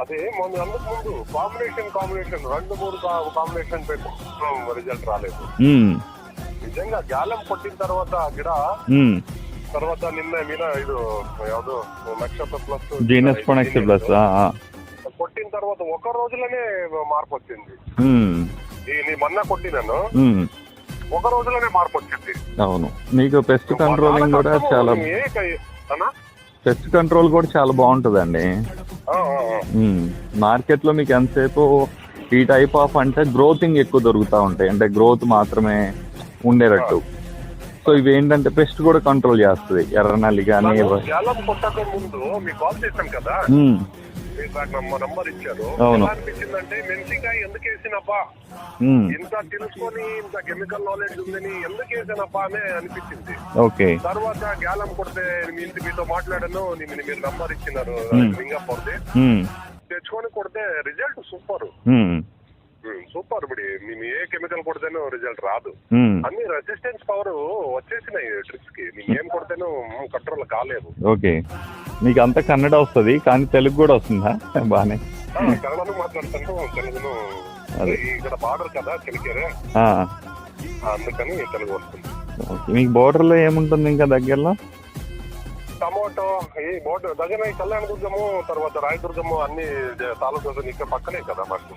అదే మొన్న అందుకు ముందు కాంబినేషన్ 2-3 కాంబినేషన్ పెట్టి రిజల్ట్ రాలేదు. నిజంగా గ్యాలం కొట్టిన తర్వాత గిడ తర్వాత నిన్న ఇది యాವುದು నక్షత్ర ప్లస్ జీనస్ ప్లస్ కొట్టిన తర్వాత ఒక రోజులోనే మార్పు వచ్చింది. మొన్న కొట్టినాను ఒక రోజులోనే మార్పు వచ్చింది. అవును, మీకు పెస్ట్ కంట్రోలింగ్ కూడా చాలా పెస్ట్ కంట్రోల్ కూడా చాలా బాగుంటుందండి. మార్కెట్ లో మీకు ఎంతసేపు ఈ టైప్ ఆఫ్ అంటే గ్రోతింగ్ ఎక్కువ దొరుకుతూ ఉంటాయి, అంటే గ్రోత్ మాత్రమే ఉండేటట్టు. సో ఇవి ఏంటంటే పెస్ట్ కూడా కంట్రోల్ చేస్తుంది. ఎర్రనల్లి కానీ ముందు మీకు కాల్ చేశాను కదా, నంబర్ ఇచ్చారు. అనిపించిందంటే మెంతికాయ ఎందుకు వేసినప్పా, ఇంత తెలుసుకొని ఇంత కెమికల్ నాలెడ్జ్ ఉందని ఎందుకు వేసానప్పా అనే అనిపించింది. ఓకే, తర్వాత గ్యాలం కొడితే మీతో మాట్లాడాను, మీరు నంబర్ ఇచ్చినారు లింగపూర్ది, తెచ్చుకొని కొడితే రిజల్ట్ సూపర్. ఇప్పుడు మేము ఏ కెమికల్ కొడితేనో రిజల్ట్ రాదు. అన్ని రెసిస్టెన్స్ పవర్ వచ్చేసినాయి ట్రిప్స్ కి. మేము ఏం కొడితేనో కంట్రోల్ కాలేదు. ఓకే, మీకు అంతా కన్నడ వస్తుంది కానీ తెలుగు కూడా వస్తుందా? బానే కన్నడను మాట్లాడతాను, తెలుగును ఇక్కడ బార్డర్ కదా చెలికేరే, అందుకని తెలుగు వస్తుంది. మీకు బోర్డర్ లో ఏముంటుంది ఇంకా దగ్గరలో? టమాటో ఈ బోర్డర్ దగ్గర కళ్యాణ దుర్గము, తర్వాత రాయదుర్గము అన్ని తాలూకా ఇక్కడ పక్కనే కదా మాకు.